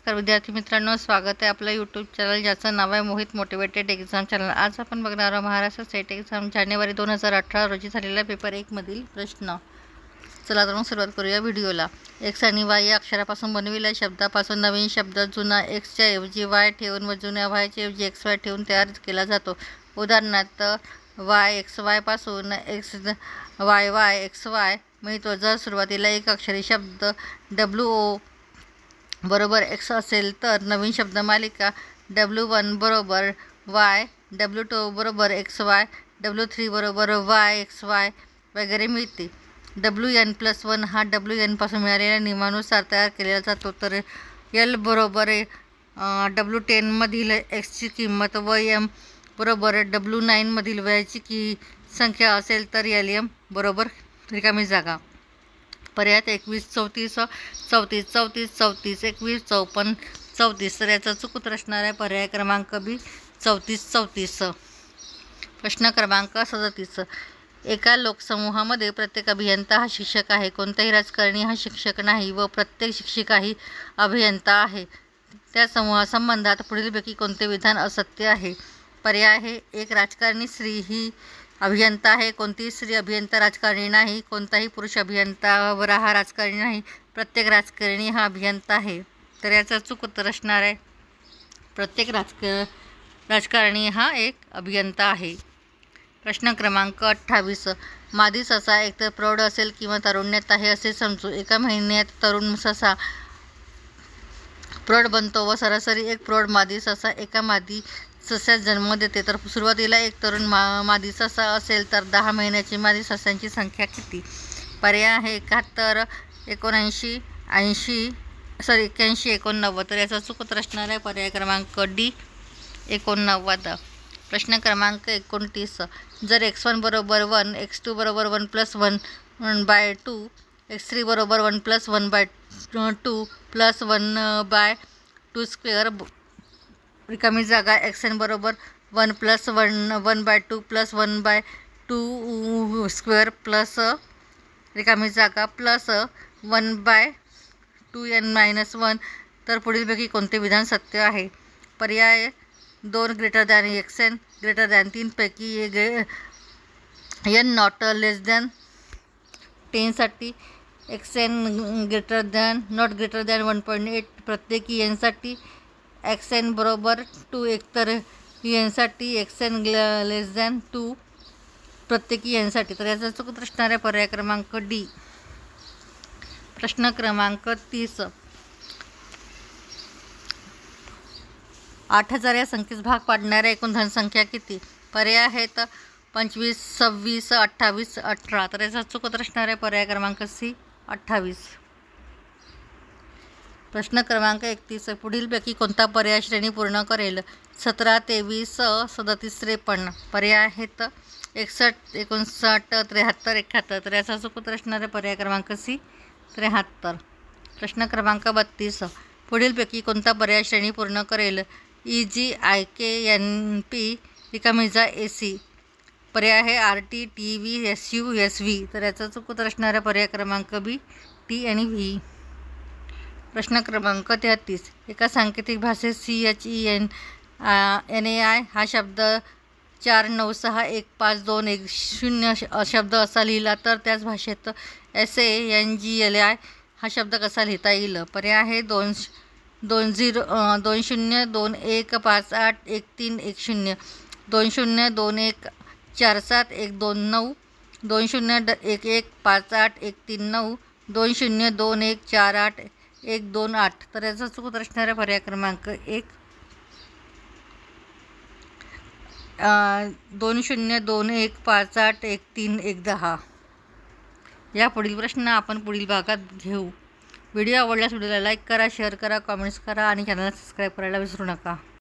नमस्कार विद्यार्थी मित्रांनो, स्वागत आहे आपलं यूट्यूब चॅनल ज्याचं नाव आहे मोहित मोटिवेटेड एक्झाम चॅनल। आज आपण बघणार आहोत महाराष्ट्र स्टेट एक्झाम जानेवारी 2018 रोजी झालेला पेपर 1 मधील प्रश्न। चला तर मग सुरुवात करूया व्हिडिओला। एक्स आणि वाय या अक्षरापासून बनविलेल्या शब्दापासून नवीन शब्द जुना एक्सच्या ऐवजी वाय ठेवून व जुन्या वायच्या ऐवजी एक्स वाय ठेवून तयार केला जातो। उदाहरणार्थ वाय एक्स वाय पासून x Y Y x Y मिळतो। जर सुरुवातीला एक अक्षरी शब्द WO बरोबर एक्स असेल तर नवीन शब्द मालिका W1 बरोबर वाय, W2 बरोबर एक्स वाय, W3 बरोबर वाय एक्स वाय वगैरे मिळते। WN+1 हा WN पासून मिळालेल्या नियमानुसार तयार केला जातो। तर L बरोबर W10 मधील एक्सची किंमत व M बरोबर W9 मधील वयाची संख्या असेल तर LM बरोबर रिकामी जागा। पर्याय 21 34 34 34 34 21 54 34। तर याचा चूक उत्तर असणार आहे पर्याय क्रमांक बी 34 34। प्रश्न क्रमांक 37। एका लोकसमूहामध्ये प्रत्येक अभियंता हा शिक्षक आहे, कोणताही राजकारणी हा शिक्षक नाही व प्रत्येक शिक्षिकाही अभियंता आहे। त्या समूहासंबंधात पुढीलपैकी कोणते विधान असत्य आहे? पर्याय आहे 1 राजकारणी स्त्री ही अभियंता आहे, कोणतीही स्त्री अभियंता राजकारणी नाही, कोणताही पुरुष अभियंता हा राजकारणी नाही, प्रत्येक राजकारणी हा अभियंता आहे। तर याचा चूक उत्तर असणार आहे प्रत्येक राजकारणी हा एक अभियंता आहे। प्रश्न क्रमांक 28। मादी ससा एकतर प्रौढ असेल किंवा तारुण्यात आहे असे समजू। एका महिन्यात तरुण ससा प्रौढ बनतो व सरासरी एक प्रौढ मादी ससा एका मादी सस्यास जन्म देते। तर सुरुवातीला एक तरुण मादी ससा असेल तर 10 महिन्याची मादी सस्यांची संख्या किती? पर्याय आहे 71 79 80 81 89। तर याचा चूक उत्तर असणार आहे पर्याय क्रमांक डी 89। प्रश्न क्रमांक 29। जर x1 बरोबर 1, x2 बरोबर 1+1/2, x3 बरोबर 1+1/2 प्लस 1/2² रिकामी जागा xn बरोबर 1+1/2 प्लस 1/2² प्लस रिकामी जागा प्लस 1/2n-1। तर पुढीलपैकी कोणते विधान सत्य आहे? पर्याय 2 xn 3 पैकी n नॉट लेस दॅन 10 साठी, xn नॉट ग्रेटर दॅन 1.8 प्रत्येकी n साठी, xn बरोबर 2 एकतर n साठी, xn लेस दॅन 2 प्रत्येकी n साठी। तर याचा चूक उत्तर असणार आहे पर्याय क्रमांक डी। प्रश्न क्रमांक 30। 8000 या संख्येस भाग पाडणाऱ्या एकूण धनसंख्या किती? पर्याय आहेत 25 26 28 18। तर याचा चूक उत्तर असणार आहे पर्याय क्रमांक सी 28। प्रश्न क्रमांक 31। पुढीलपैकी कोणता पर्याय श्रेणी पूर्ण करेल? 17 23 37 53। पर्याय आहेत 61 59 73 71। तर याचा चूक उत्तर असणार आहे पर्याय क्रमांक सी 73। प्रश्न क्रमांक 32। पुढीलपैकी कोणता पर्याय श्रेणी पूर्ण करेल? EG IK NP रिकामी जा AC। पर्याय आहे RT TV SU SV। तर याचा चूक उत्तर असणारा पर्याय क्रमांक बी टी आणि व्ही। प्रश्न क्रमांक 33। एका सांकेतिक भाषेत CHEN NAI हा शब्द 49615210 शब्द असा लिहिला तर त्याच भाषेत SANGLI हा शब्द कसा लिहिता येईल? पर्याय आहे 20 21 58 13 10 20 21 47 129 20 11 58 139 20 21 48 128। तर याचा चूक उत्तर असणारा पर्याय क्रमांक 1 20 21 58 13 110। या पुढील प्रश्न आपण पुढील भागात घेऊ। व्हिडिओ आवडल्यास व्हिडिओला लाईक करा, शेअर करा, कमेंट्स करा आणि चॅनलला सबस्क्राईब करायला विसरू नका।